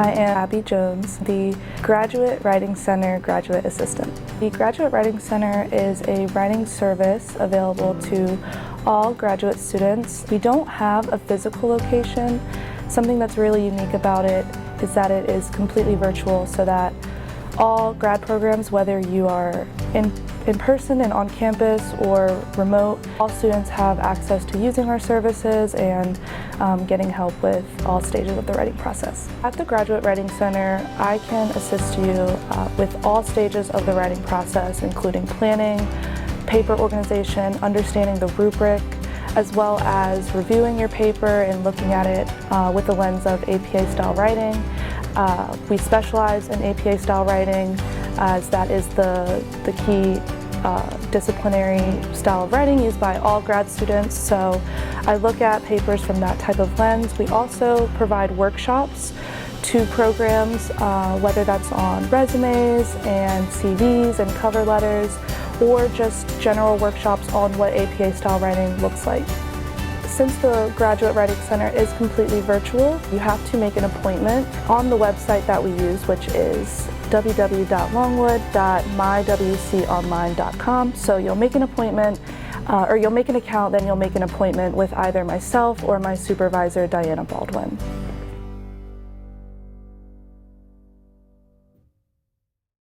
I am Abby Jones, the Graduate Writing Center Graduate Assistant. The Graduate Writing Center is a writing service available to all graduate students. We don't have a physical location. Something that's really unique about it is that it is completely virtual, so that all grad programs, whether you are in person and on campus or remote, all students have access to using our services and getting help with all stages of the writing process. At the Graduate Writing Center, I can assist you with all stages of the writing process, including planning, paper organization, understanding the rubric, as well as reviewing your paper and looking at it with the lens of APA-style writing. We specialize in APA-style writing, as that is the key disciplinary style of writing used by all grad students. So I look at papers from that type of lens. We also provide workshops to programs, whether that's on resumes and CVs and cover letters, or just general workshops on what APA-style writing looks like. Since the Graduate Writing Center is completely virtual, you have to make an appointment on the website that we use, which is www.mywconline.com. So you'll make an appointment, or you'll make an account, then you'll make an appointment with either myself or my supervisor, Diana Baldwin.